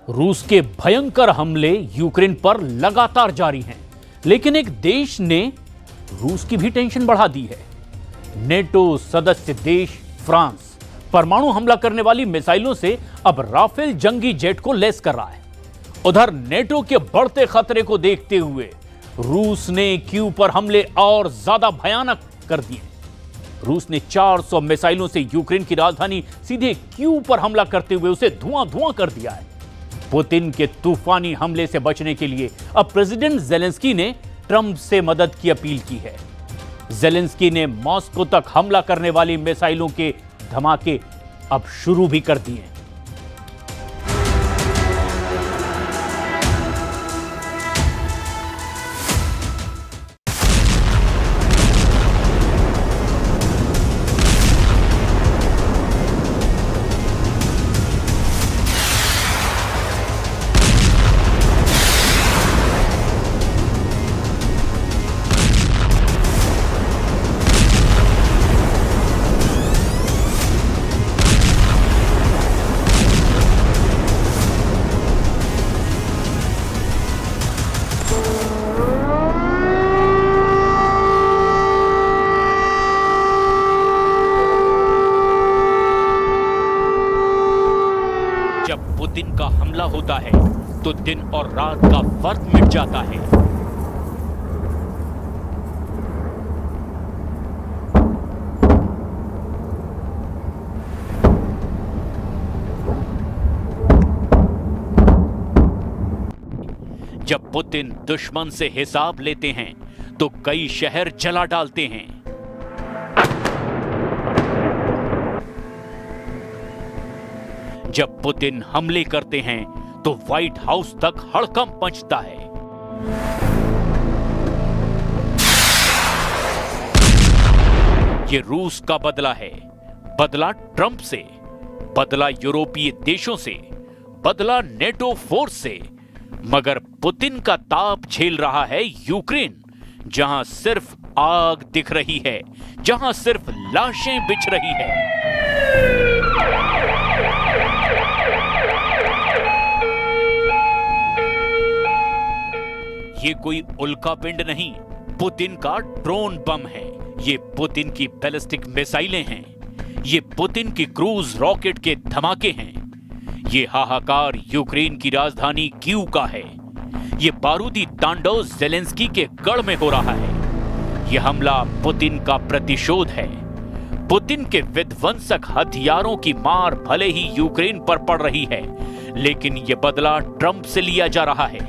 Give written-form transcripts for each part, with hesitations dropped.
रूस के भयंकर हमले यूक्रेन पर लगातार जारी हैं, लेकिन एक देश ने रूस की भी टेंशन बढ़ा दी है। नेटो सदस्य देश फ्रांस परमाणु हमला करने वाली मिसाइलों से अब राफेल जंगी जेट को लैस कर रहा है। उधर नेटो के बढ़ते खतरे को देखते हुए रूस ने कीव पर हमले और ज्यादा भयानक कर दिए। रूस ने 400 मिसाइलों से यूक्रेन की राजधानी सीधे कीव पर हमला करते हुए उसे धुआं-धुआं कर दिया है। पुतिन के तूफानी हमले से बचने के लिए अब प्रेसिडेंट जेलेंस्की ने ट्रंप से मदद की अपील की है। जेलेंस्की ने मॉस्को तक हमला करने वाली मिसाइलों के धमाके अब शुरू भी कर दिए हैं। जब पुतिन का हमला होता है तो दिन और रात का फर्क मिट जाता है। जब पुतिन दुश्मन से हिसाब लेते हैं तो कई शहर जला डालते हैं। जब पुतिन हमले करते हैं तो व्हाइट हाउस तक हड़कंप मचता है। ये रूस का बदला है, बदला ट्रंप से, बदला यूरोपीय देशों से, बदला नेटो फोर्स से। मगर पुतिन का ताप झेल रहा है यूक्रेन, जहां सिर्फ आग दिख रही है, जहां सिर्फ लाशें बिछ रही है। ये कोई उल्का पिंड नहीं, पुतिन का ड्रोन बम है। ये पुतिन की बैलिस्टिक मिसाइलें हैं। ये पुतिन की क्रूज रॉकेट के धमाके हैं। ये हाहाकार यूक्रेन की राजधानी कीव का है। ये बारूदी तांडव जेलेंस्की के गढ़ में हो रहा है। ये हमला पुतिन का प्रतिशोध है। पुतिन के विध्वंसक हथियारों की मार भले ही यूक्रेन पर पड़ रही है, लेकिन यह बदला ट्रंप से लिया जा रहा है।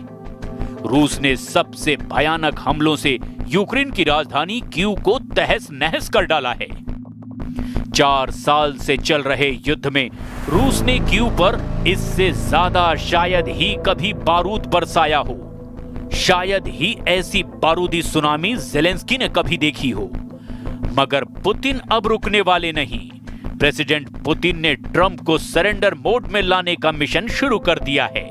रूस ने सबसे भयानक हमलों से यूक्रेन की राजधानी कीव को तहस नहस कर डाला है। 4 साल से चल रहे युद्ध में रूस ने कीव पर इससे ज्यादा शायद ही कभी बारूद बरसाया हो। शायद ही ऐसी बारूदी सुनामी जेलेंस्की ने कभी देखी हो। मगर पुतिन अब रुकने वाले नहीं। प्रेसिडेंट पुतिन ने ट्रंप को सरेंडर मोड में लाने का मिशन शुरू कर दिया है,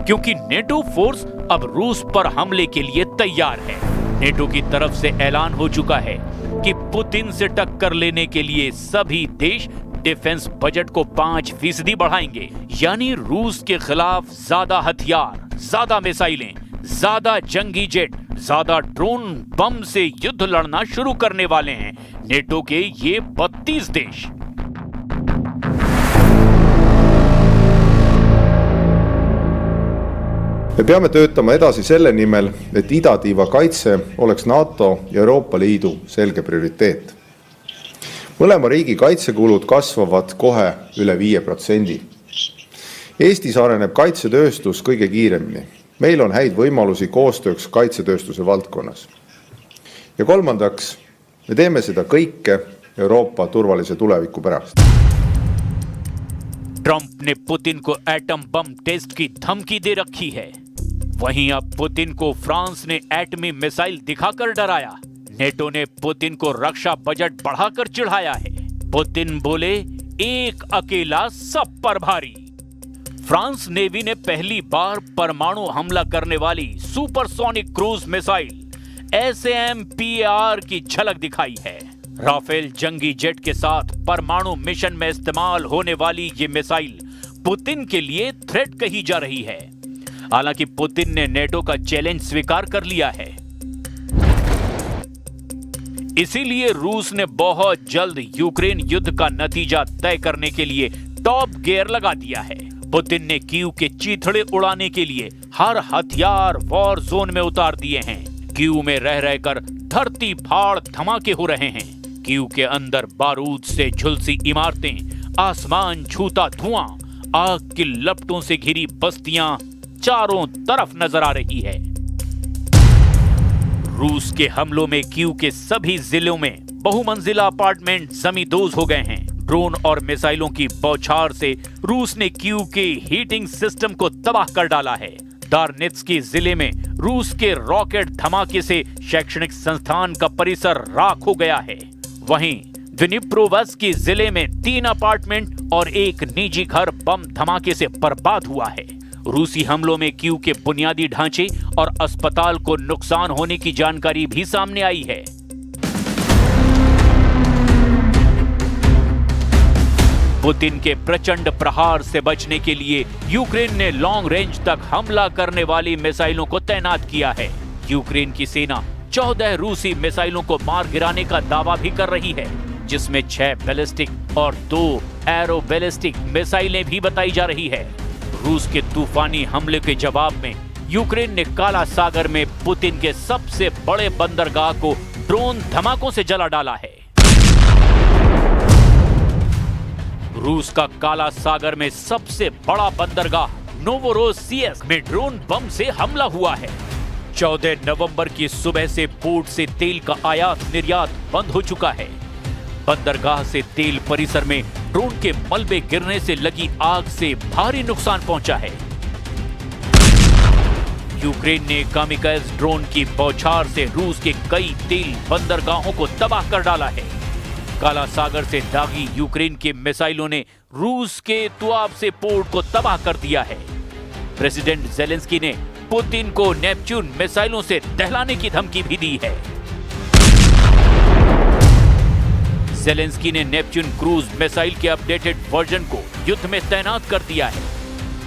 क्योंकि नेटो फोर्स अब रूस पर हमले के लिए तैयार है। नेटो की तरफ से ऐलान हो चुका है कि पुतिन से टक्कर लेने के लिए सभी देश डिफेंस बजट को 5% बढ़ाएंगे। यानी रूस के खिलाफ ज्यादा हथियार, ज्यादा मिसाइलें, ज्यादा जंगी जेट, ज्यादा ड्रोन बम से युद्ध लड़ना शुरू करने वाले हैं नेटो के ये 32 देश। Me peame töötama edasi selle nimel, et idatiiva kaitse oleks NATO ja Euroopa Liidu selge prioriteet. Mõlema riigi kaitsekulud kasvavad kohe üle 5%. Eestis areneb kaitsetööstus kõige kiiremini. Meil on häid võimalusi koostööks kaitsetööstuse valdkonnas. Ja kolmandaks, me teeme seda kõike Euroopa turvalise tuleviku pärast. Trump ने Putin को atom bomb test की धमकी दे रखी है। वहीं अब Putin को France ने एटमी मिसाइल दिखाकर डराया। नेटो ने पुतिन को रक्षा बजट बढ़ाकर चिढ़ाया है। पुतिन बोले, एक अकेला सब पर भारी। फ्रांस नेवी ने पहली बार परमाणु हमला करने वाली सुपरसोनिक क्रूज मिसाइल SAMPAR की झलक दिखाई है। राफेल जंगी जेट के साथ परमाणु मिशन में इस्तेमाल होने वाली ये मिसाइल पुतिन के लिए थ्रेट कही जा रही है। हालांकि पुतिन ने नेटो का चैलेंज स्वीकार कर लिया है। इसीलिए रूस ने बहुत जल्द यूक्रेन युद्ध का नतीजा तय करने के लिए टॉप गियर लगा दिया है। पुतिन ने कीव के चीथड़े उड़ाने के लिए हर हथियार वॉर जोन में उतार दिए हैं। कीव में रह रहकर धरती फाड़ धमाके हो रहे हैं। कीव के अंदर बारूद से झुलसी इमारतें, आसमान छूता धुआं, आग की लपटों से घिरी बस्तियां चारों तरफ नजर आ रही है। रूस के हमलों में कीव के सभी जिलों में बहुमंजिला अपार्टमेंट जमींदोज हो गए हैं। ड्रोन और मिसाइलों की बौछार से रूस ने कीव के हीटिंग सिस्टम को तबाह कर डाला है। दार्नित्स्की जिले में रूस के रॉकेट धमाके से शैक्षणिक संस्थान का परिसर राख हो गया है। वहीं द्निप्रोवस्की जिले में 3 अपार्टमेंट और एक निजी घर बम धमाके से बर्बाद हुआ है। रूसी हमलों में कीव के बुनियादी ढांचे और अस्पताल को नुकसान होने की जानकारी भी सामने आई है। पुतिन के प्रचंड प्रहार से बचने के लिए यूक्रेन ने लॉन्ग रेंज तक हमला करने वाली मिसाइलों को तैनात किया है। यूक्रेन की सेना 14 रूसी मिसाइलों को मार गिराने का दावा भी कर रही है, जिसमें 6 बैलिस्टिक और 2 एरो बैलिस्टिक मिसाइलें भी बताई जा रही है। रूस के तूफानी हमले के जवाब में यूक्रेन ने काला सागर में पुतिन के सबसे बड़े बंदरगाह को ड्रोन धमाकों से जला डाला है। रूस का काला सागर में सबसे बड़ा बंदरगाह नोवोरोसिस्क में ड्रोन बम से हमला हुआ है। 14 नवंबर की सुबह से पोर्ट से तेल का आयात निर्यात बंद हो चुका है। बंदरगाह से तेल परिसर में ड्रोन के मलबे गिरने से लगी आग से भारी नुकसान पहुंचा है। यूक्रेन ने कामिकाज़ ड्रोन की बौछार से रूस के कई तेल बंदरगाहों को तबाह कर डाला है। काला सागर से दागी यूक्रेन के मिसाइलों ने रूस के तुआब से पोर्ट को तबाह कर दिया है। प्रेसिडेंट जेलेंस्की ने पुतिन को नेपच्यून मिसाइलों से दहलाने की धमकी भी दी है। जेलेंस्की ने नेपच्यून क्रूज मिसाइल के अपडेटेड वर्जन को युद्ध में तैनात कर दिया है।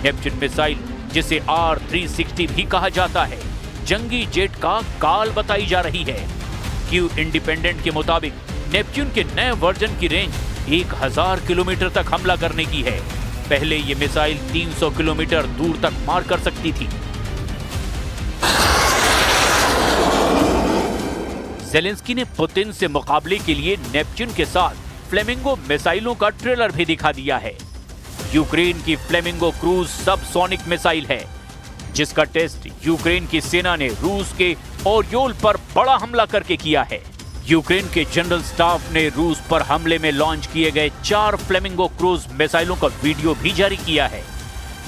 नेपच्यून मिसाइल, जिसे R-360 भी कहा जाता है, जंगी जेट का काल बताई जा रही है। कीव इंडिपेंडेंट के मुताबिक नेपच्यून के नए वर्जन की रेंज 1000 किलोमीटर तक हमला करने की है। पहले ये मिसाइल 300 किलोमीटर दूर तक मार कर सकती थी। जेलेंस्की ने पुतिन से मुकाबले के लिए नेपच्यून के साथ फ्लेमिंगो मिसाइलों का ट्रेलर भी दिखा दिया है। यूक्रेन की फ्लेमिंगो क्रूज सबसोनिक मिसाइल है, जिसका टेस्ट यूक्रेन की सेना ने रूस के ओरियोल पर बड़ा हमला करके किया है। यूक्रेन के जनरल स्टाफ ने रूस पर हमले में लॉन्च किए गए 4 फ्लेमिंगो क्रूज मिसाइलों का वीडियो भी जारी किया है,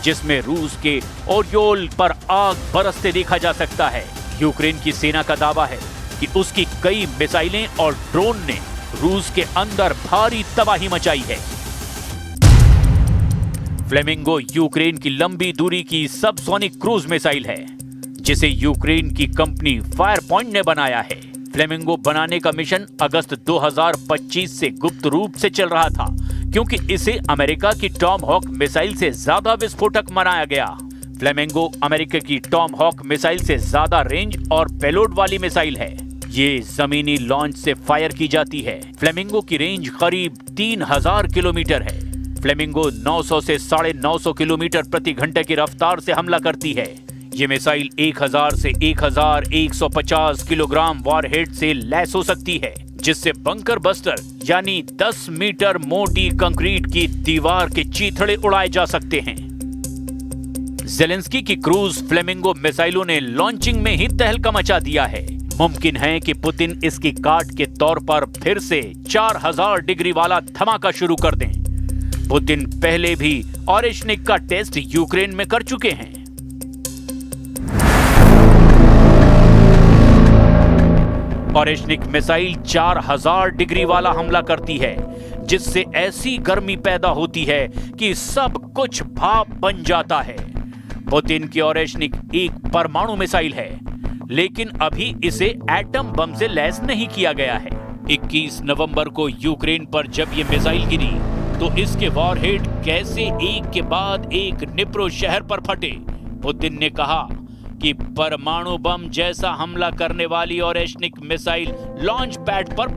जिसमें रूस के ओरियोल पर आग बरसते देखा जा सकता है। यूक्रेन की सेना का दावा है कि उसकी कई मिसाइलें और ड्रोन ने रूस के अंदर भारी तबाही मचाई है। फ्लेमिंगो यूक्रेन की लंबी दूरी की सबसोनिक क्रूज मिसाइल है, जिसे यूक्रेन की कंपनी फायरपॉइंट ने बनाया है। फ्लेमिंगो बनाने का मिशन अगस्त 2025 से गुप्त रूप से चल रहा था, क्योंकि इसे अमेरिका की टॉम हॉक मिसाइल से ज्यादा विस्फोटक बनाया गया। फ्लेमिंगो अमेरिका की टॉम हॉक मिसाइल से ज्यादा रेंज और पेलोड वाली मिसाइल है। ये जमीनी लॉन्च से फायर की जाती है। फ्लेमिंगो की रेंज करीब 3000 किलोमीटर है। फ्लेमिंगो 900 से 950 किलोमीटर प्रति घंटे की रफ्तार से हमला करती है। ये मिसाइल 1000 से 1150 किलोग्राम वॉरहेड से लैस हो सकती है, जिससे बंकर बस्टर यानी 10 मीटर मोटी कंक्रीट की दीवार के चीथड़े उड़ाए जा सकते हैं। जेलेंस्की की क्रूज फ्लेमिंगो मिसाइलों ने लॉन्चिंग में ही तहलका मचा दिया है। मुमकिन है कि पुतिन इसकी काट के तौर पर फिर से 4000 डिग्री वाला धमाका शुरू कर दें। पुतिन पहले भी ऑरेशनिक का टेस्ट यूक्रेन में कर चुके हैं। ऑरेशनिक मिसाइल 4000 डिग्री वाला हमला करती है, जिससे ऐसी गर्मी पैदा होती है कि सब कुछ भाप बन जाता है। पुतिन की ऑरेशनिक एक परमाणु मिसाइल है, लेकिन अभी इसे एटम बम से लैस नहीं किया गया है। 21 नवंबर को यूक्रेन पर जब ये मिसाइल गिरी तो इसके वॉरहेड कैसे एक के बाद एक निप्रो शहर पर फटे। पुतिन ने कहा कि परमाणु बम जैसा हमला करने वाली और एटॉमिक मिसाइल लॉन्च पैड पर